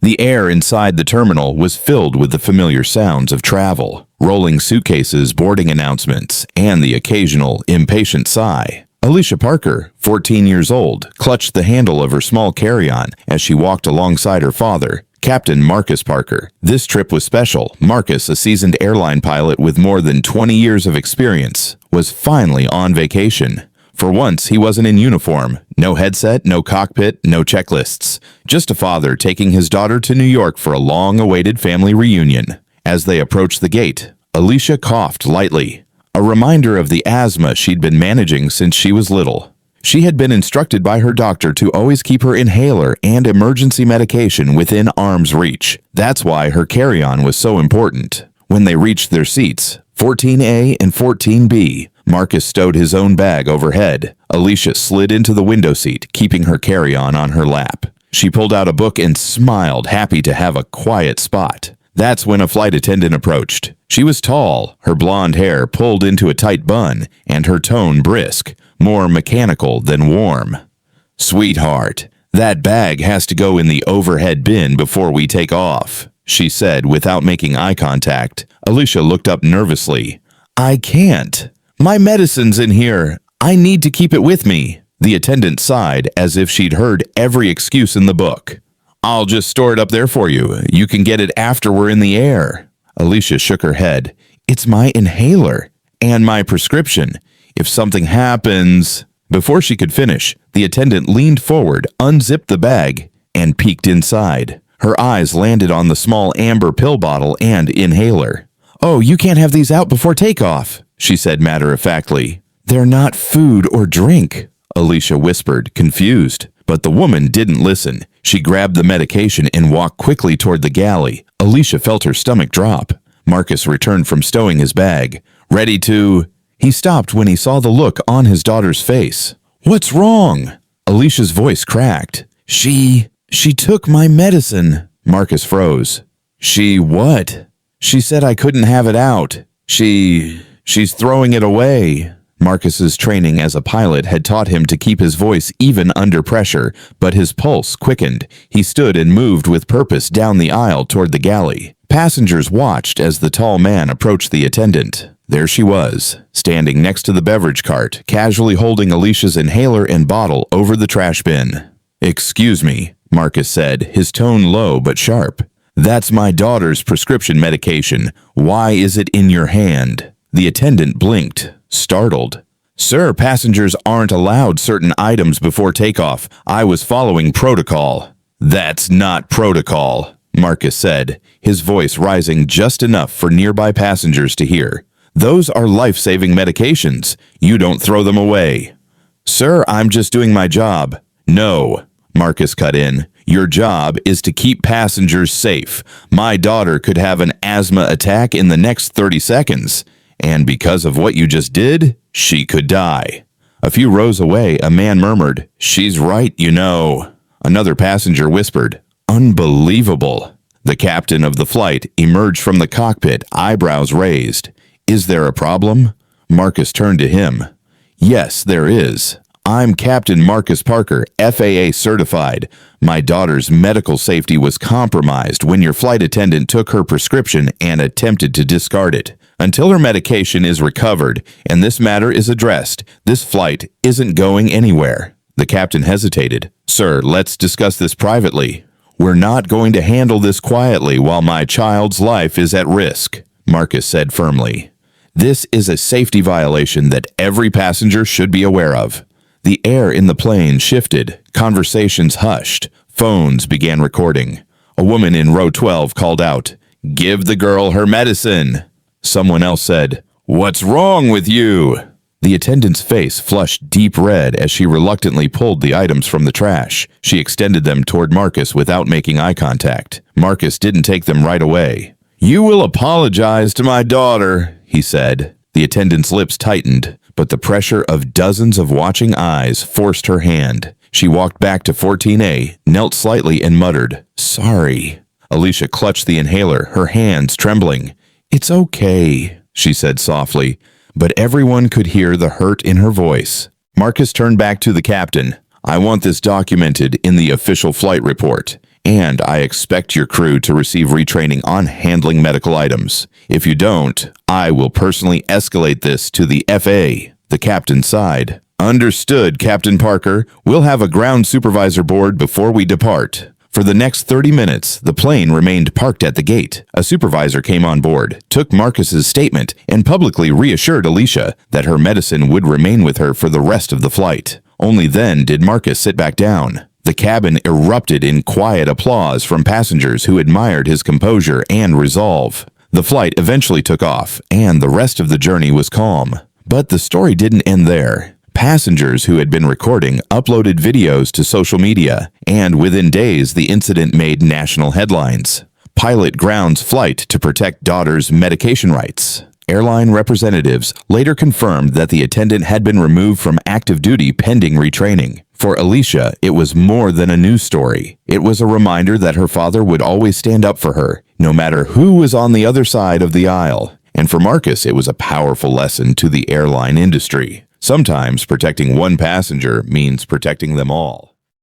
The air inside the terminal was filled with the familiar sounds of travel, rolling suitcases, boarding announcements, and the occasional impatient sigh. Alicia Parker, 14 years old, clutched the handle of her small carry-on as she walked alongside her father, Captain Marcus Parker. This trip was special. Marcus, a seasoned airline pilot with more than 20 years of experience, was finally on vacation. For once, he wasn't in uniform. No headset, no cockpit, no checklists. Just a father taking his daughter to New York for a long-awaited family reunion. As they approached the gate, Alicia coughed lightly, a reminder of the asthma she'd been managing since she was little. She had been instructed by her doctor to always keep her inhaler and emergency medication within arm's reach. That's why her carry-on was so important. When they reached their seats, 14A and 14B, Marcus stowed his own bag overhead. Alicia slid into the window seat, keeping her carry-on on her lap. She pulled out a book and smiled, happy to have a quiet spot. That's when a flight attendant approached. She was tall, her blonde hair pulled into a tight bun, and her tone brisk, more mechanical than warm. "Sweetheart, that bag has to go in the overhead bin before we take off," she said without making eye contact. Alicia looked up nervously. "I can't. My medicine's in here. I need to keep it with me." The attendant sighed as if she'd heard every excuse in the book. "I'll just store it up there for you. You can get it after we're in the air." Alicia shook her head. "It's my inhaler and my prescription. If something happens—" Before she could finish, the attendant leaned forward, unzipped the bag, and peeked inside. Her eyes landed on the small amber pill bottle and inhaler. "Oh, you can't have these out before takeoff," she said matter-of-factly. "They're not food or drink," Alicia whispered, confused. But the woman didn't listen. She grabbed the medication and walked quickly toward the galley. Alicia felt her stomach drop. Marcus returned from stowing his bag. "Ready to—" He stopped when he saw the look on his daughter's face. "What's wrong?" Alicia's voice cracked. She took my medicine." Marcus froze. "She what?" "She said I couldn't have it out. She's throwing it away." Marcus's training as a pilot had taught him to keep his voice even under pressure, but his pulse quickened. He stood and moved with purpose down the aisle toward the galley. Passengers watched as the tall man approached the attendant. There she was, standing next to the beverage cart, casually holding Alicia's inhaler and bottle over the trash bin. "Excuse me," Marcus said, his tone low but sharp. "That's my daughter's prescription medication. Why is it in your hand?" The attendant blinked, startled. "Sir, passengers aren't allowed certain items before takeoff. I was following protocol." "That's not protocol," Marcus said, his voice rising just enough for nearby passengers to hear. "Those are life-saving medications. You don't throw them away." "Sir, I'm just doing my job." "No," Marcus cut in. "Your job is to keep passengers safe. My daughter could have an asthma attack in the next 30 seconds. And because of what you just did, she could die." A few rows away, a man murmured, "She's right, you know." Another passenger whispered, "Unbelievable." The captain of the flight emerged from the cockpit, eyebrows raised. "Is there a problem?" Marcus turned to him. "Yes, there is. I'm Captain Marcus Parker, FAA certified. My daughter's medical safety was compromised when your flight attendant took her prescription and attempted to discard it. Until her medication is recovered and this matter is addressed, this flight isn't going anywhere." The captain hesitated. "Sir, let's discuss this privately." "We're not going to handle this quietly while my child's life is at risk," Marcus said firmly. "This is a safety violation that every passenger should be aware of." The air in the plane shifted, conversations hushed, phones began recording. A woman in row 12 called out, "Give the girl her medicine." Someone else said, "What's wrong with you?" The attendant's face flushed deep red as she reluctantly pulled the items from the trash. She extended them toward Marcus without making eye contact. Marcus didn't take them right away. "You will apologize to my daughter," he said. The attendant's lips tightened, but the pressure of dozens of watching eyes forced her hand. She walked back to 14A, knelt slightly and muttered, "Sorry." Alicia clutched the inhaler, her hands trembling. "It's okay," she said softly, but everyone could hear the hurt in her voice. Marcus turned back to the captain. "I want this documented in the official flight report. and I expect your crew to receive retraining on handling medical items. If you don't, I will personally escalate this to the FA, the captain sighed. Understood, Captain Parker. We'll have a ground supervisor board before we depart. For the next 30 minutes, the plane remained parked at the gate. A supervisor came on board, took Marcus's statement, and publicly reassured Alicia that her medicine would remain with her for the rest of the flight. Only then did Marcus sit back down. The cabin erupted in quiet applause from passengers who admired his composure and resolve. The flight eventually took off, and the rest of the journey was calm. But the story didn't end there. Passengers who had been recording uploaded videos to social media, and within days the incident made national headlines. Pilot grounds flight to protect daughter's medication rights. Airline representatives later confirmed that the attendant had been removed from active duty pending retraining. For Alicia, it was more than a news story. It was a reminder that her father would always stand up for her, no matter who was on the other side of the aisle. And for Marcus, it was a powerful lesson to the airline industry. Sometimes protecting one passenger means protecting them all.